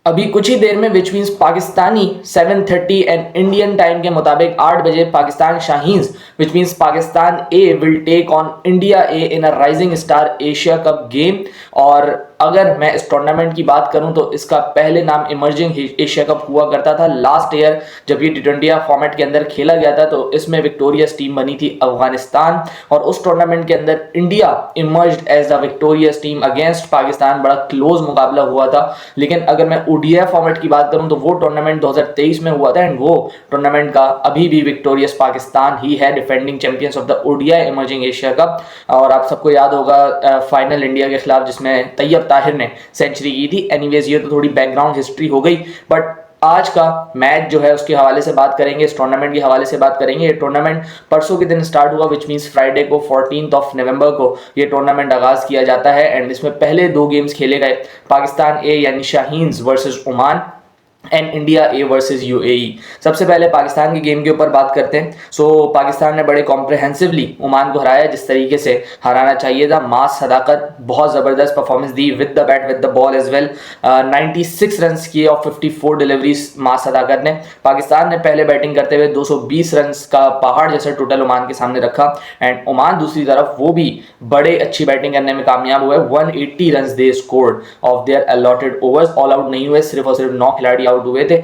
अभी कुछ ही देर में which means Pakistani 7:30 and Indian time के मुताबिक 8 बजे Pakistan Shaheens which means Pakistan A will take on India A in a Rising Star Asia Cup game. और अगर मैं इस टूर्नामेंट की बात करूं तो इसका पहले नाम इमर्जिंग एशिया कप हुआ करता था। लास्ट ईयर जब ये T20 फॉर्मेट के अंदर खेला गया था तो इसमें विक्टोरियस टीम बनी थी अफगानिस्तान, और उस टूर्नामेंट के अंदर India emerged as a victorious team against Pakistan. बड़ा क्लोज मुकाबला हुआ था। लेकिन अगर मैं ODI फॉर्मेट की बात करूं तो वो टूर्नामेंट 2023 में हुआ था, एंड वो टूर्नामेंट का अभी भी विक्टोरियस पाकिस्तान ही है, defending champions of the ODI emerging Asia cup. और आप सबको याद होगा फाइनल इंडिया के खिलाफ जिसमें तैयब ताहिर ने सेंचुरी की थी। एनीवेज ये तो थोड़ी बैकग्राउंड हिस्ट्री हो गई, बट आज का मैच जो है उसके हवाले से बात करेंगे, इस टूर्नामेंट के हवाले से बात करेंगे। ये टूर्नामेंट परसों के दिन स्टार्ट हुआ, विच मींस फ्राइडे को 14 नवंबर को ये टूर्नामेंट आगाज किया जाता है। एंड इसमें पहले 2 गेम्स खेले गए, पाकिस्तान ए यानी Shaheen's versus Oman and India A versus UAE। सबसे पहले पाकिस्तान की गेम के ऊपर बात करते हैं। पाकिस्तान ने बड़े कॉम्प्रहेंसिवली ओमान को हराया, जिस तरीके से हराना चाहिए था। मास सदाकत, बहुत ज़बरदस्त परफॉर्मेंस दी with the bat with the ball as well. 96 run किए और 54 डिलीवरीज मास सदाकत ने। पाकिस्तान ने पहले बैटिंग करते हुए 220 रन का पहाड़ जैसा टोटल ओमान के सामने रखा, एंड ओमान दूसरी तरफ वो भी बड़े अच्छी बैटिंग करने में कामयाब हुए। 180 run they scored of their allotted overs. All out नहीं हुए, सिर्फ और सिर्फ 9 खिलाड़ी आउट हुए थे।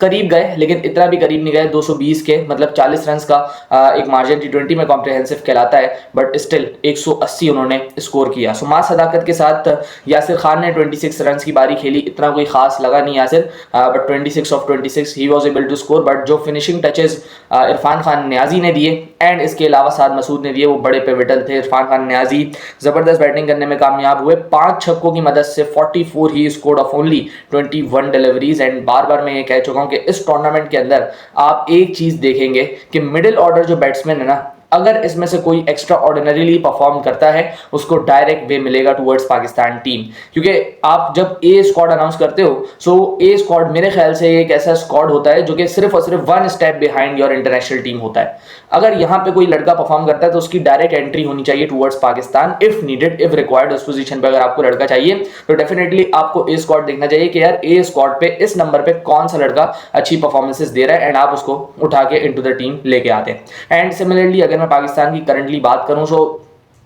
करीब गए, लेकिन इतना भी करीब नहीं गए। 220 के मतलब 40 रन का एक मार्जिन T20 में कॉम्प्रहेंसिव कहलाता है, बट स्टिल 180 उन्होंने स्कोर किया। मास सदाकत के साथ यासिर खान ने 26 रन की बारी खेली, इतना कोई खास लगा नहीं यासिर, बट 26 ऑफ 26 ही was able to score. But जो फिनिशिंग टचेस इरफान खान न्याजी ने दिए एंड इसके अलावा साद मसूद ने दिए वो बड़े पिवटल थे। इरफान खान न्याजी जबरदस्त बैटिंग करने में कामयाब हुए। 5 छक्कों की मदद से 44 ही scored off only 21 deliveries. And बार बार मैं ये कह चुका हूं कि इस टूर्नामेंट के अंदर आप एक चीज देखेंगे कि मिडिल ऑर्डर जो बैट्समैन है ना, अगर इसमें से कोई एक्स्ट्रा ऑर्डिनरीली परफॉर्म करता है उसको डायरेक्ट वे मिलेगा टुवर्ड्स पाकिस्तान टीम। क्योंकि आप जब ए स्क्वाड अनाउंस करते हो ए स्क्वाड मेरे ख्याल से एक ऐसा स्क्वाड होता है जो कि सिर्फ और सिर्फ 1 step behind your international team होता है। अगर यहां पे कोई लड़का परफॉर्म करता है तो उसकी डायरेक्ट एंट्री होनी चाहिए towards Pakistan if needed, if required. उस पोजीशन पे अगर आपको लड़का चाहिए तो डेफिनेटली आपको ए स्क्वाड देखना चाहिए कि यार ए स्क्वाड पे इस नंबर पे कौन सा लड़का अच्छी परफॉर्मेंसेस दे रहा है, एंड आप उसको उठा के इनटू द टीम लेके आते हैं। एंड सिमिलरली अगर मैं पाकिस्तान की करंटली बात करूं तो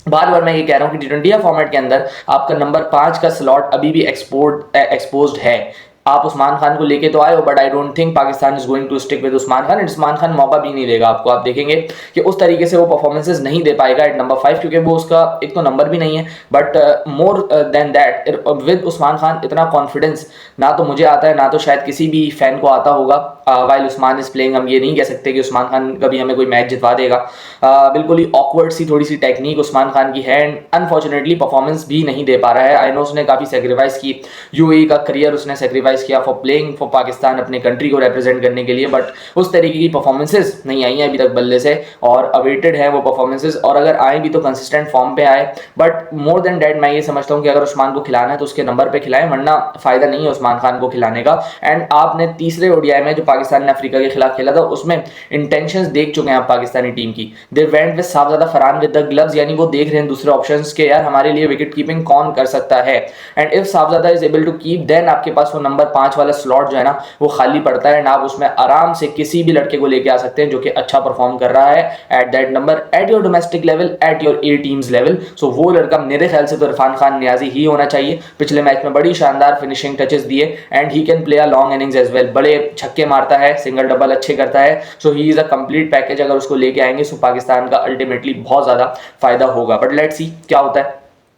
बार बार मैं ये कह रहा हूं कि T20 फॉर्मेट के अंदर आपका नंबर 5 का स्लॉट अभी भी एक्सपोज्ड है। आप उस्मान खान को लेके तो आए हो, but I don't think Pakistan is going to stick with Usman Khan. Usman Khan मौका भी नहीं देगा आपको। आप देखेंगे कि उस तरीके से वो परफॉर्मेंसेस नहीं दे पाएगा एट नंबर 5, क्योंकि वो उसका एक तो नंबर भी नहीं है, but more than that with Usman Khan इतना कॉन्फिडेंस ना तो मुझे आता है ना तो शायद किसी भी फैन को आता होगा। वाइल उस्मान इज प्लेइंग, हम ये नहीं कह सकते कि उस्मान खान कभी हमें कोई मैच जितवा देगा। बिल्कुल ही ऑकवर्ड सी थोड़ी सी टेक्निक उस्मान खान की है, एंड अनफॉर्चुनेटली परफॉर्मेंस भी नहीं दे पा रहा है। आई नो उसने काफ़ी सेक्रीफाइस की, UAE का करियर उसने सेक्रीफाइस किया फॉर प्लेइंग फॉर पाकिस्तान, अपने कंट्री को रिप्रेजेंट करने के लिए, बट उस तरीके की परफॉर्मेंसेस नहीं आई हैं अभी तक बल्ले से, और अवेटेड है वो परफॉर्मेंसेस। और अगर आए भी तो कंसिस्टेंट फॉर्म पे आए। बट मोर देन डैट मैं ये समझता हूँ कि अगर उस्मान को खिलाना है तो उसके नंबर पे खिलाएं, वरना फायदा नहीं है उस्मान खान को खिलाने का। एंड आपने तीसरे ODI में जो पाकिस्तान ने अफ्रीका के खिलाफ खेला था उसमें इंटेंशंस देख चुके हैं आप पाकिस्तानी टीम की। They went with Sahibzada Farhan with the gloves, यानी वो देख रहे हैं दूसरे ऑप्शंस के, यार हमारे लिए विकेट कीपिंग कौन कर सकता है। And if Sahibzada is able to keep, then आपके पास वो नंबर 5 वाला स्लॉट जो है ना वो खाली पड़ता है, एंड आप उसमें आराम से किसी भी लड़के को लेके आ सकते हैं जो कि अच्छा परफॉर्म कर रहा है at that number, at your domestic level, at your A teams level. So वो लड़का मेरे ख्याल से तो इरफान खान न्याजी ही होना चाहिए। पिछले मैच में बड़ी शानदार फिनिशिंग टचेस दिए, and he can play a long innings as well. बड़े छक्के मारता है, सिंगल डबल अच्छे करता है। So he is a complete package. अगर उसको लेके आएंगे तो पाकिस्तान का अल्टीमेटली बहुत ज्यादा फायदा होगा, बट लेट्स सी क्या होता है।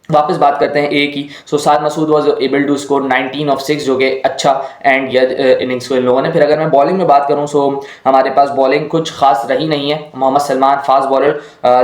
वापस बात करते हैं ए की। Saad Masood was able to score 19 off 6, जो कि अच्छा एंड इनिंग्स को इन लोगों ने। फिर अगर मैं बॉलिंग में बात करूं तो हमारे पास बॉलिंग कुछ खास रही नहीं है। मोहम्मद सलमान फास्ट बॉलर,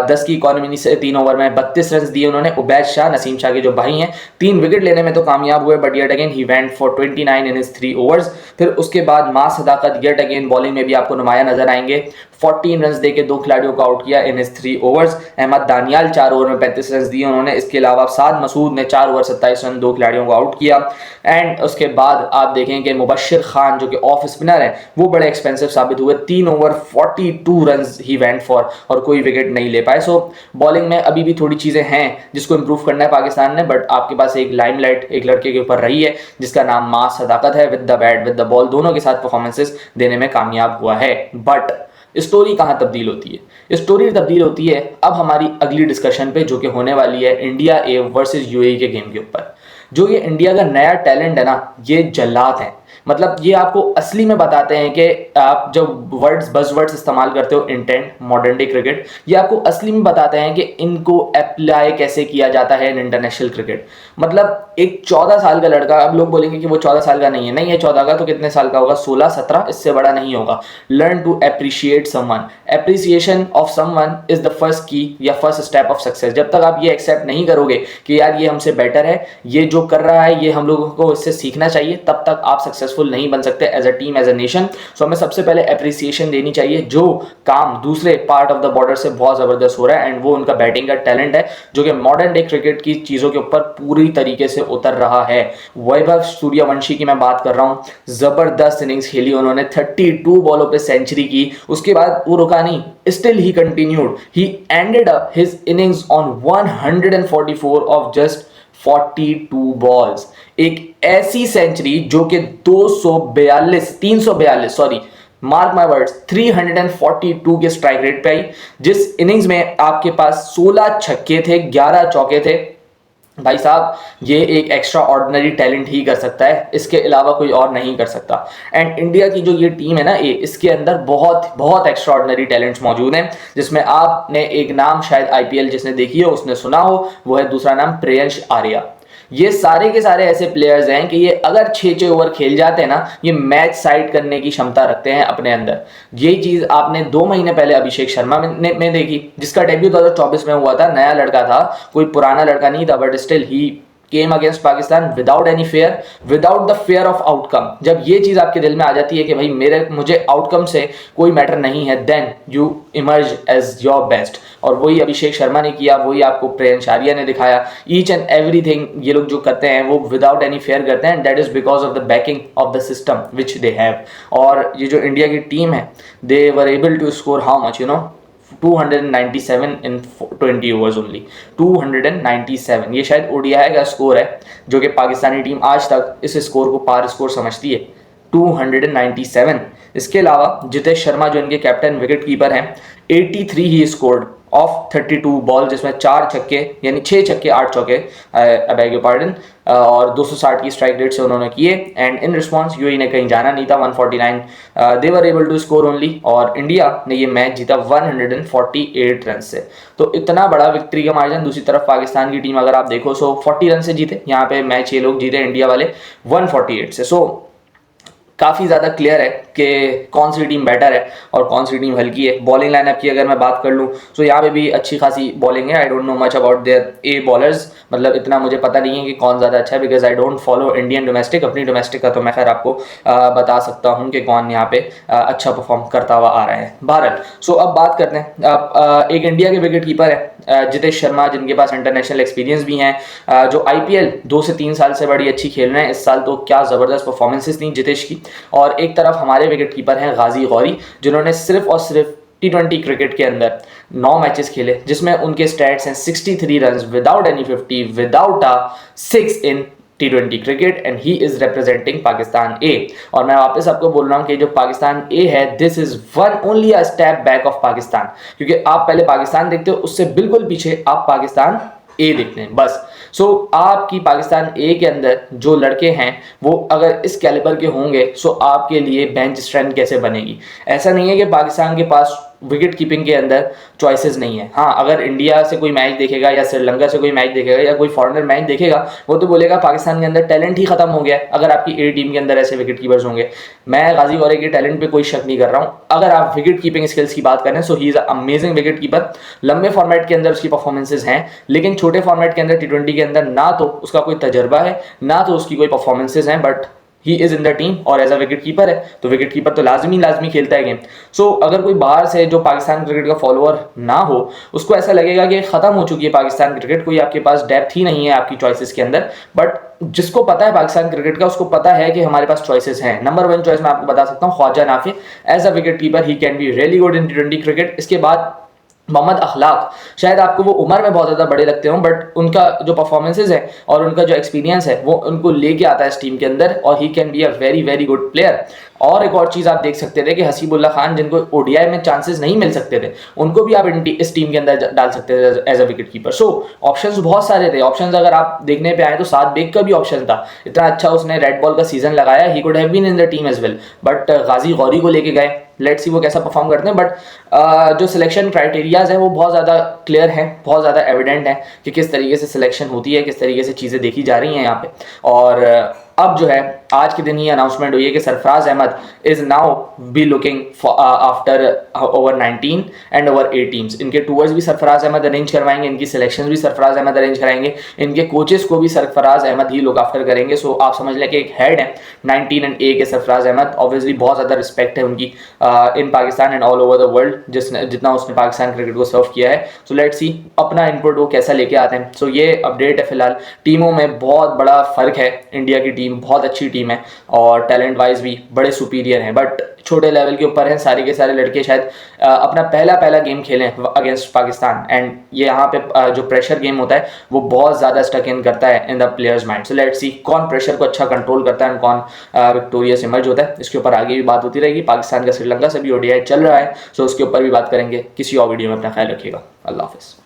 10 की इकॉनमी से 3 ओवर में 32 रन दिए उन्होंने। उबैद शाह, नसीम शाह के जो भाई हैं, 3 विकेट लेने में तो कामयाब हुए, but yet again he went for 29 in his 3 overs. फिर उसके बाद मास सदाकत येट अगेन बॉलिंग में भी आपको नुमाया नजर आएंगे। 14 रन देके 2 खिलाड़ियों को आउट किया in his 3 overs. Ahmed Daniyal 4 over में 35 रन दिए उन्होंने। इसके अलावा आप साद मसूद ने 4 ओवर 27 रन 2 खिलाड़ियों को आउट किया। एंड उसके बाद आप देखें कि मुबशिर खान जो कि ऑफ स्पिनर है वो बड़े एक्सपेंसिव साबित हुए, 3 over 42 run he went for और कोई विकेट नहीं ले पाए। सो बॉलिंग में अभी भी थोड़ी चीज़ें हैं जिसको इंप्रूव करना है पाकिस्तान ने, बट आपके पास एक लाइमलाइट एक लड़के के ऊपर रही है जिसका नाम मास सदाकत है। With the bat with the ball दोनों के साथ परफॉर्मेंसेस देने में कामयाब हुआ है। बट स्टोरी कहाँ तब्दील होती है? स्टोरी तब्दील होती है अब हमारी अगली डिस्कशन पे जो कि होने वाली है इंडिया ए वर्सेस यूएई के गेम के ऊपर। जो ये इंडिया का नया टैलेंट है ना, ये जल्लाद है। मतलब ये आपको असली में बताते हैं कि आप जब बज़वर्ड्स इस्तेमाल करते हो, इंटेंट, मॉडर्न डे क्रिकेट, ये आपको असली में बताते हैं कि इनको अप्लाई कैसे किया जाता है इन इंटरनेशनल क्रिकेट। मतलब एक 14 साल का लड़का, अब लोग बोलेंगे कि वो 14 साल का नहीं है, नहीं है 14 का, तो कितने साल का होगा? 16 17, इससे बड़ा नहीं होगा। Learn to appreciate someone. Appreciation of someone is the first key या फर्स्ट स्टेप ऑफ सक्सेस। जब तक आप ये एक्सेप्ट नहीं करोगे कि यार ये हमसे बेटर है, ये जो कर रहा है ये हम लोगों को इससे सीखना चाहिए, तब तक आप सक्सेसफुल नहीं बन सकते as a team, as a nation. So हमें सबसे पहले एप्रिसिएशन देनी चाहिए जो काम दूसरे पार्ट ऑफ द बॉर्डर से बहुत जबरदस्त हो रहा है, एंड वो उनका बैटिंग का टैलेंट है जो कि मॉडर्न डे क्रिकेट की चीजों के ऊपर पूरी तरीके से उतर रहा है। वैभव सूर्यवंशी की मैं बात कर रहा हूं, जबरदस्त इनिंग्स खेली उन्होंने, 32 बॉलों पे सेंचुरी की, उसके बाद वो रुका नहीं, still he continued, he ended up his innings on 144 of just 42 balls. एक ऐसी सेंचुरी जो कि 342 सॉरी, मार्क माय वर्ड्स, 342 के स्ट्राइक रेट पे आई, जिस इनिंग्स में आपके पास 16 छक्के थे, 11 चौके थे। भाई साहब, ये एक एक्स्ट्रा ऑर्डिनरी टैलेंट ही कर सकता है, इसके अलावा कोई और नहीं कर सकता। एंड इंडिया की जो ये टीम है ना, इसके अंदर बहुत बहुत एक्स्ट्रा ऑर्डिनरी टैलेंट्स मौजूद हैं, जिसमें आपने एक नाम शायद आईपीएल जिसने देखी हो उसने सुना हो, वो है दूसरा नाम प्रियंश आर्या। ये सारे के सारे ऐसे प्लेयर्स हैं कि ये अगर 6 ओवर खेल जाते हैं ना, ये मैच साइड करने की क्षमता रखते हैं अपने अंदर। यही चीज आपने 2 महीने पहले अभिषेक शर्मा में देखी, जिसका डेब्यू 2024 में हुआ था। नया लड़का था, कोई पुराना लड़का नहीं था, but still he came against Pakistan without any fair, without the fair of outcome. जब ये चीज आपके दिल में आ जाती है कि भाई मुझे आउटकम से कोई मैटर नहीं है, then you emerge as your best. और वही अभिषेक शर्मा ने किया, वही आपको प्रियंश आर्या ने दिखाया। ईच एंड एवरीथिंग ये लोग जो करते हैं वो विदाउट एनी फेयर करते हैं, that is because of the backing of the system which they have. और ये जो इंडिया की टीम है, they were able to score how much, 297 in 20 overs only. 297, ये शायद ओडीआई का स्कोर है जो कि पाकिस्तानी टीम आज तक इस स्कोर को पार स्कोर समझती है, 297। इसके अलावा जितेश शर्मा जो इनके कैप्टन विकेट कीपर हैं, 83 ही स्कोर्ड ऑफ 32 बॉल, जिसमें 4 छक्के यानी 6 छक्के 8 चौके, आई बेग योर पार्डन, और 260 की स्ट्राइक रेट से उन्होंने किए। एंड इन रिस्पॉन्स यूएई ने कहीं जाना नहीं था, 149 they were able to score only, और इंडिया ने ये मैच जीता 148 रन से। तो इतना बड़ा विक्ट्री का मार्जिन। दूसरी तरफ पाकिस्तान की टीम अगर आप देखो, सो 40 रन से जीते, यहाँ पे मैच ये लोग जीते इंडिया वाले 148 से। सो काफ़ी ज़्यादा क्लियर है कि कौन सी टीम बेटर है और कौन सी टीम हल्की है। बॉलिंग लाइनअप की अगर मैं बात कर लूँ तो यहाँ पे भी अच्छी खासी बॉलिंग है। I don't know much about their A bowlers, मतलब इतना मुझे पता नहीं है कि कौन ज़्यादा अच्छा है, because I don't follow Indian domestic. अपनी डोमेस्टिक का तो मैं खैर आपको बता सकता हूँ कि कौन यहाँ पे अच्छा परफॉर्म करता हुआ आ रहा है। बहरहाल, सो अब बात करते हैं, एक इंडिया के विकेट कीपर है जितेश शर्मा, जिनके पास इंटरनेशनल एक्सपीरियंस भी हैं, जो आईपीएल 2 से 3 साल से बड़ी अच्छी खेल रहे हैं इस साल। तो क्या ज़बरदस्त परफॉर्मेंसेस थी जितेश की। और एक तरफ हमारे विकेट कीपर हैं गाजी गौरी, जिन्होंने सिर्फ और सिर्फ T20 क्रिकेट के अंदर 9 मैचेस खेले, जिसमें उनके स्टैट्स हैं 63 run without any 50, without a 6 in T20 cricket, and he is representing Pakistan A. और मैं वापस आपको बोल रहा हूँ कि जो पाकिस्तान ए है, this is one only a step back of Pakistan, क्योंकि आप पहले पाकिस्तान देखते हो, उससे बिल्कुल पीछे आप पाकिस्तान ए देखते हैं बस। सो आपकी पाकिस्तान ए के अंदर जो लड़के हैं वो अगर इस कैलिबर के होंगे, सो आपके लिए बेंच स्ट्रेंथ कैसे बनेगी। ऐसा नहीं है कि पाकिस्तान के पास विकेट कीपिंग के अंदर चॉइसेस नहीं है। हाँ, अगर इंडिया से कोई मैच देखेगा या श्रीलंका से कोई मैच देखेगा या कोई फॉरेनर मैच देखेगा, वो तो बोलेगा पाकिस्तान के अंदर टैलेंट ही खत्म हो गया है अगर आपकी ए टीम के अंदर ऐसे विकेट कीपर्स होंगे। मैं गाजी गौरी के टैलेंट पे कोई शक नहीं कर रहा हूँ। अगर आप विकेट कीपिंग स्किल्स की बात करें, so he is amazing wicket keeper. लंबे फॉर्मेट के अंदर उसकी परफॉर्मेंसेज हैं, लेकिन छोटे फॉर्मेट के अंदर T20 के अंदर ना तो उसका कोई तजर्बा है, ना तो उसकी कोई परफॉर्मेंसेज हैं, but he is in the team और एज अ विकेट कीपर है, तो विकेट कीपर तो लाजमी खेलता है गेम। सो अगर कोई बाहर से जो पाकिस्तान क्रिकेट का फॉलोअर ना हो, उसको ऐसा लगेगा कि खत्म हो चुकी है पाकिस्तान क्रिकेट, कोई आपके पास डेप्थ ही नहीं है आपकी चॉइसेस के अंदर। बट जिसको पता है पाकिस्तान क्रिकेट का, उसको पता है कि हमारे पास चॉइसेस हैं। नंबर 1 चॉइस मैं आपको बता सकता हूँ Khawaja Nafay, as a wicket keeper he can be really good in T20 cricket. इसके बाद मोहम्मद अखलाक, शायद आपको वो उम्र में बहुत ज़्यादा बड़े लगते हो, बट उनका जो परफॉर्मेंसेज है और उनका जो एक्सपीरियंस है वो उनको लेके आता है इस टीम के अंदर, और ही can be a very good player. और एक और चीज़ आप देख सकते थे कि हसीबुल्ला खान, जिनको ओडीआई में चांसेस नहीं मिल सकते थे, उनको भी आप इस टीम के अंदर डाल सकते थे as a wicket keeper. So options बहुत सारे थे। ऑप्शंस अगर आप देखने पे आए तो साद बेग का भी ऑप्शन था, इतना अच्छा उसने रेड बॉल का सीजन लगाया, he could have been in the team as well, but Ghazi Ghori को लेके गए। लेट्स सी वो कैसा परफॉर्म करते हैं। बट जो सिलेक्शन क्राइटेरियाज हैं वो बहुत ज़्यादा क्लियर हैं, बहुत ज़्यादा एविडेंट है कि किस तरीके से सिलेक्शन होती है, किस तरीके से चीज़ें देखी जा रही हैं यहाँ पे। और अब जो है आज के दिन ही अनाउंसमेंट हुई है कि Sarfaraz Ahmed is now be looking after over 19 and over 18। इनके टूर्स भी सरफराज अहमद अरेंज करवाएंगे, इनकी सिलेक्शन भी सरफराज अहमद अरेंज कराएंगे, इनके कोचेस को भी सरफराज अहमद ही लुक आफ्टर करेंगे। सो आप समझ लें कि एक हेड है 19 एंड ए के सरफराज अहमद। ऑब्वियसली बहुत ज़्यादा रिस्पेक्ट है उनकी in Pakistan and all over the world, जितना उसने पाकिस्तान क्रिकेट को सर्व किया है। सो लेट्स सी अपना इनपुट वो कैसा लेके आते हैं। सो ये अपडेट है फिलहाल। टीमों में बहुत बड़ा फर्क है, इंडिया की टीम बहुत अच्छी टीम है और टैलेंट वाइज भी बड़े सुपीरियर हैं, बट छोटे लेवल के ऊपर हैं। सारे के सारे लड़के शायद अपना पहला गेम खेलें अगेंस्ट पाकिस्तान, एंड ये यहाँ पे जो प्रेशर गेम होता है वो बहुत ज़्यादा स्टक इन करता है in the players mind. So let's see कौन प्रेशर को अच्छा कंट्रोल करता है, कौन विक्टोरियस इमर्ज होता है। इसके ऊपर आगे भी बात होती रहेगी। पाकिस्तान का श्रीलंका से भी ओडीआई चल रहा है, सो उसके ऊपर भी बात करेंगे किसी और वीडियो में। अपना ख्याल रखिएगा। अल्लाह हाफिज़।